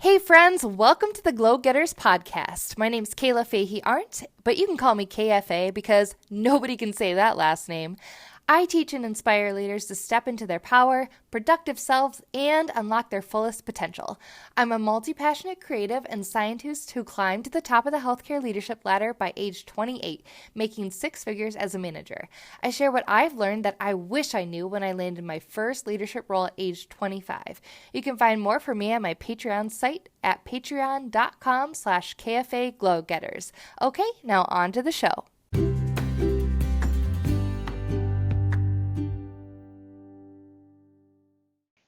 Hey friends, welcome to the Glow Getters podcast. My name's Kayla Fahey-Ahrndt, but you can call me KFA because nobody can say that last name. I teach and inspire leaders to step into their power, productive selves, and unlock their fullest potential. I'm a multi-passionate creative and scientist who climbed to the top of the healthcare leadership ladder by age 28, making six figures as a manager. I share what I've learned that I wish I knew when I landed my first leadership role at age 25. You can find more from me on my Patreon site at patreon.com/KFA Glowgetters. Okay, now on to the show.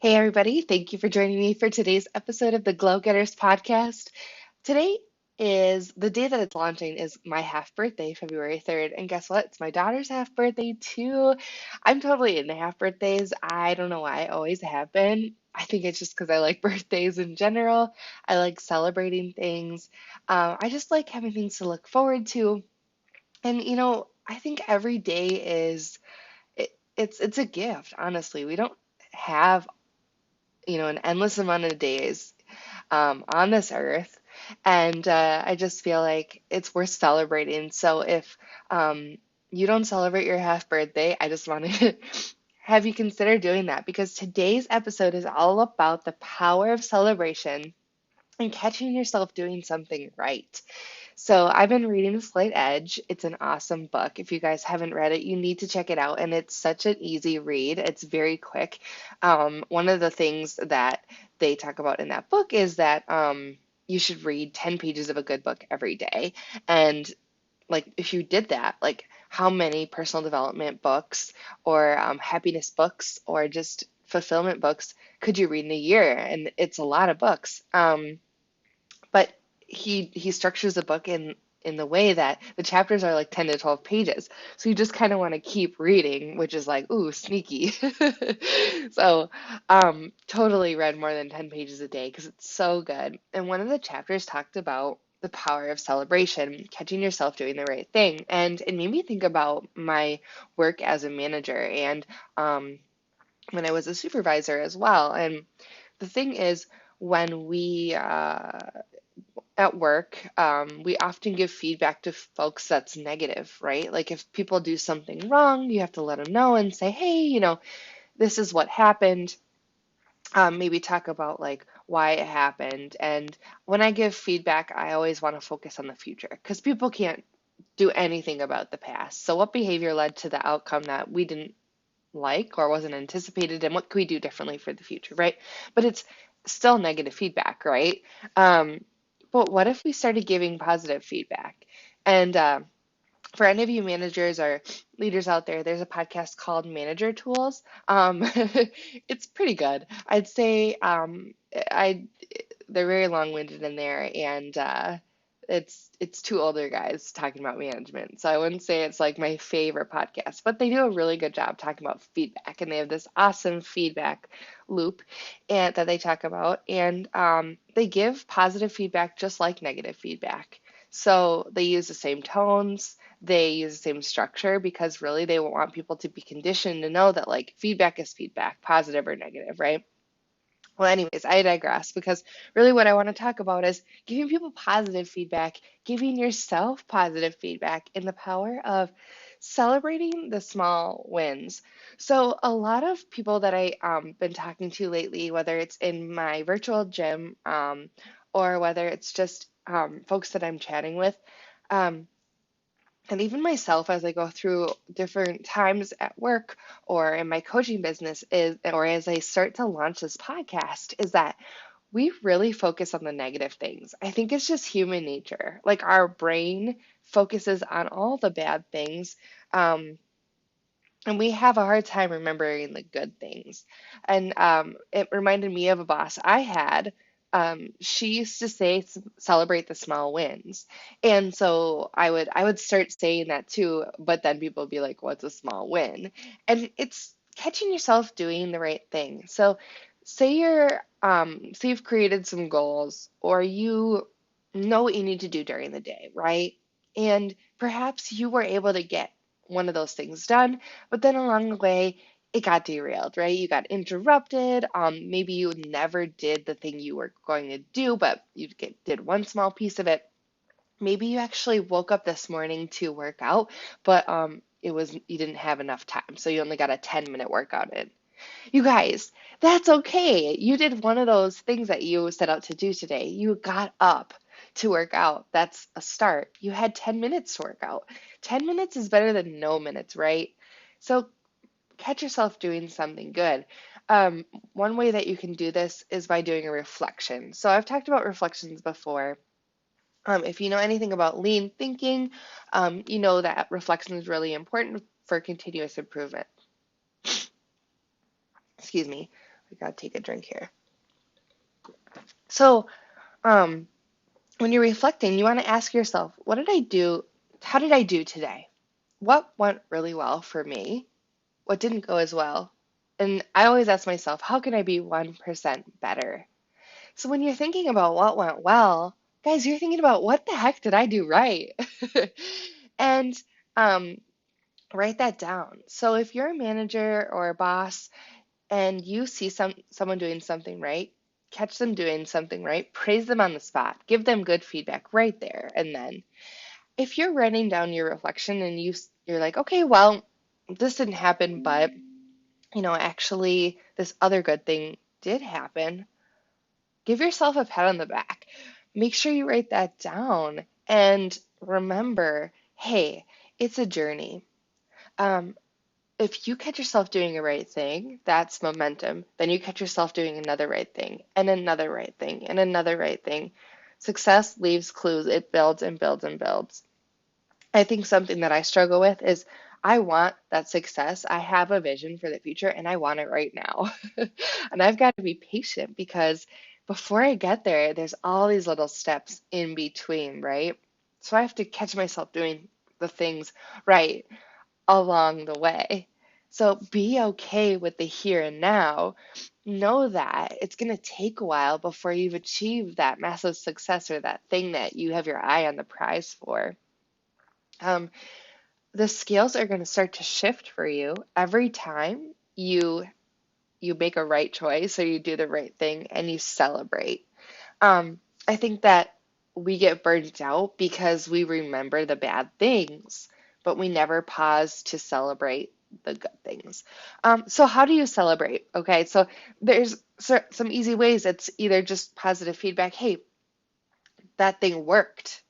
Hey everybody, thank you for joining me for today's episode of the Glow Getters podcast. Today is the day that it's launching is my half birthday, February 3rd. And guess what? It's my daughter's half birthday too. I'm totally into half birthdays. I don't know why, I always have been. I think it's just because I like birthdays in general. I like celebrating things. I just like having things to look forward to. And I think every day it's a gift, honestly. We don't have an endless amount of days on this earth. And I just feel like it's worth celebrating. So if you don't celebrate your half birthday, I just want to have you consider doing that because today's episode is all about the power of celebration and catching yourself doing something right. So I've been reading The Slight Edge. It's an awesome book. If you guys haven't read it, you need to check it out. And it's such an easy read. It's very quick. One of the things that they talk about in that book is that you should read 10 pages of a good book every day. And like if you did that, like how many personal development books or happiness books or just fulfillment books could you read in a year? And it's a lot of books. But he structures the book in the way that the chapters are like 10 to 12 pages. So you just kind of want to keep reading, which is like, ooh, sneaky. So totally read more than 10 pages a day because it's so good. And one of the chapters talked about the power of celebration, catching yourself doing the right thing. And it made me think about my work as a manager and when I was a supervisor as well. And the thing is, when we at work, we often give feedback to folks that's negative, right? Like if people do something wrong, you have to let them know and say, hey, this is what happened. Maybe talk about like why it happened. And when I give feedback, I always want to focus on the future because people can't do anything about the past. So what behavior led to the outcome that we didn't like or wasn't anticipated, and what can we do differently for the future, right? But it's still negative feedback, right? But what if we started giving positive feedback? And for any of you managers or leaders out there, there's a podcast called Manager Tools. It's pretty good. I'd say they're very long-winded in there, and it's two older guys talking about management. So I wouldn't say it's like my favorite podcast, but they do a really good job talking about feedback, and they have this awesome feedback loop and that they talk about, and they give positive feedback just like negative feedback. So they use the same tones, they use the same structure because really they want people to be conditioned to know that like feedback is feedback, positive or negative, right? Well, anyways, I digress because really what I want to talk about is giving people positive feedback, giving yourself positive feedback, and the power of celebrating the small wins. So a lot of people that I been talking to lately, whether it's in my virtual gym or whether it's just folks that I'm chatting with, um, and even myself as I go through different times at work or in my coaching business is, or as I start to launch this podcast, is that we really focus on the negative things. I think it's just human nature. Like our brain focuses on all the bad things, and we have a hard time remembering the good things. And it reminded me of a boss I had. She used to say, celebrate the small wins. And so I would start saying that too, but then people would be like, what's a small win? And it's catching yourself doing the right thing. So say you've created some goals or you know what you need to do during the day, right? And perhaps you were able to get one of those things done, but then along the way, it got derailed, right? You got interrupted. Maybe you never did the thing you were going to do, but did one small piece of it. Maybe you actually woke up this morning to work out, but you didn't have enough time, so you only got a 10-minute workout in. You guys, that's okay. You did one of those things that you set out to do today. You got up to work out. That's a start. You had 10 minutes to work out. 10 minutes is better than no minutes, right? So catch yourself doing something good. One way that you can do this is by doing a reflection. So I've talked about reflections before. If you know anything about lean thinking, you know that reflection is really important for continuous improvement. Excuse me, I gotta take a drink here. So, um, when you're reflecting, you want to ask yourself, what did I do? How did I do today? What went really well for me? What didn't go as well? And I always ask myself, how can I be 1% better? So when you're thinking about what went well, guys, you're thinking about what the heck did I do right? And um, write that down. So if you're a manager or a boss and you see someone doing something right, catch them doing something right, praise them on the spot, give them good feedback right there and then. If you're writing down your reflection and you're like, okay, well, this didn't happen, but actually this other good thing did happen. Give yourself a pat on the back. Make sure you write that down and remember, hey, it's a journey. Um, if you catch yourself doing a right thing, that's momentum. Then you catch yourself doing another right thing and another right thing and another right thing. Success leaves clues. It builds and builds and builds. I think something that I struggle with is I want that success. I have a vision for the future and I want it right now. And I've got to be patient because before I get there, there's all these little steps in between, right? So I have to catch myself doing the things right along the way. So be okay with the here and now. Know that it's going to take a while before you've achieved that massive success or that thing that you have your eye on the prize for. Um, the scales are going to start to shift for you every time you make a right choice or you do the right thing and you celebrate. I think that we get burnt out because we remember the bad things, but we never pause to celebrate the good things. So how do you celebrate? Okay, so there's some easy ways. It's either just positive feedback. Hey, that thing worked.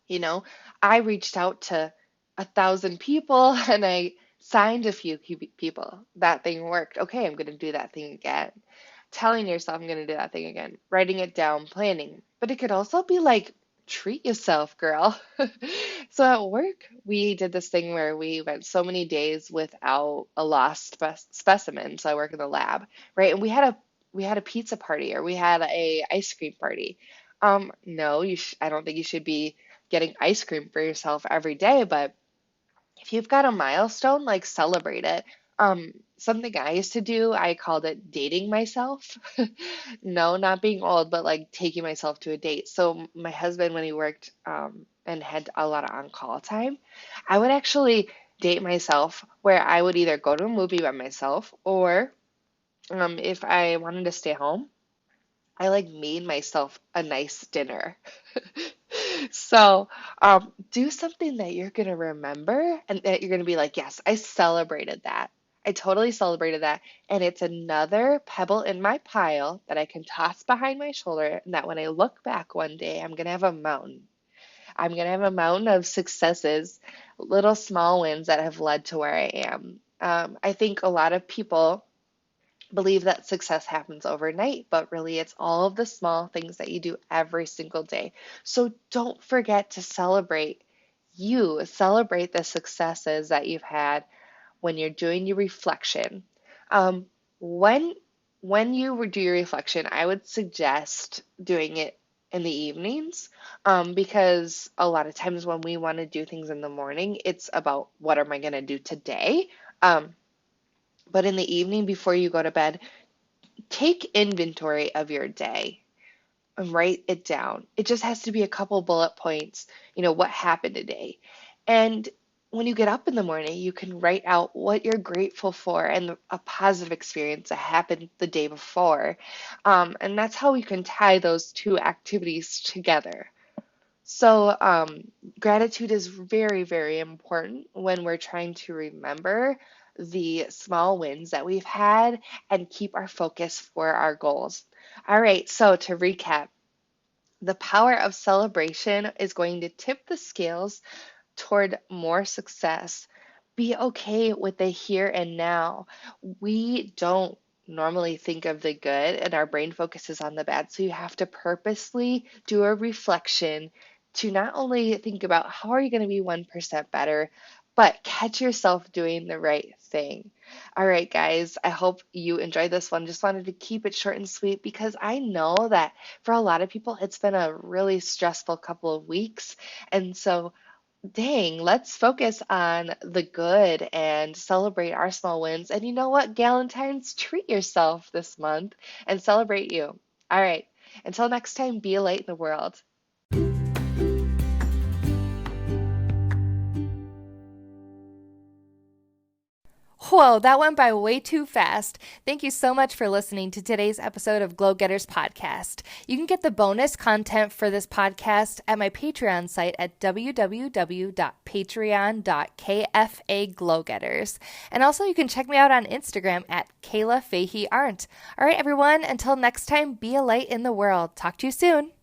I reached out to 1,000 people and I signed a few people. That thing worked. Okay, I'm going to do that thing again. Telling yourself I'm going to do that thing again. Writing it down, planning. But it could also be like, treat yourself, girl. So at work, we did this thing where we went so many days without a lost specimen. So I work in the lab, right? And we had a pizza party or we had a ice cream party. No, I don't think you should be getting ice cream for yourself every day, but if you've got a milestone, like celebrate it. Something I used to do, I called it dating myself. No, not being old, but like taking myself to a date. So my husband, when he worked and had a lot of on-call time, I would actually date myself where I would either go to a movie by myself or if I wanted to stay home, I like made myself a nice dinner. So, do something that you're gonna remember and that you're gonna be like, yes, I celebrated that. I totally celebrated that. And it's another pebble in my pile that I can toss behind my shoulder, and that when I look back one day, I'm gonna have a mountain. I'm gonna have a mountain of successes, little small wins that have led to where I am. I think a lot of people believe that success happens overnight, but really it's all of the small things that you do every single day. So don't forget to celebrate the successes that you've had when you're doing your reflection. Um, when when you do your reflection, I would suggest doing it in the evenings, because a lot of times when we want to do things in the morning, it's about what am I going to do today? Um, but in the evening before you go to bed, take inventory of your day and write it down. It just has to be a couple bullet points, what happened today. And when you get up in the morning, you can write out what you're grateful for and a positive experience that happened the day before. And that's how we can tie those two activities together. So, gratitude is very, very important when we're trying to remember the small wins that we've had and keep our focus for our goals. All right, so to recap, the power of celebration is going to tip the scales toward more success. Be okay with the here and now. We don't normally think of the good, and our brain focuses on the bad. So you have to purposely do a reflection to not only think about how are you going to be 1% better, but catch yourself doing the right thing. All right, guys, I hope you enjoyed this one. Just wanted to keep it short and sweet because I know that for a lot of people, it's been a really stressful couple of weeks. And so dang, let's focus on the good and celebrate our small wins. And you know what? Galentine's, treat yourself this month and celebrate you. All right. Until next time, be a light in the world. Whoa, that went by way too fast. Thank you so much for listening to today's episode of Glow Getters Podcast. You can get the bonus content for this podcast at my Patreon site at www.patreon.kfaglowgetters. And also you can check me out on Instagram at Kayla Fahey-Ahrndt. All right, everyone, until next time, be a light in the world. Talk to you soon.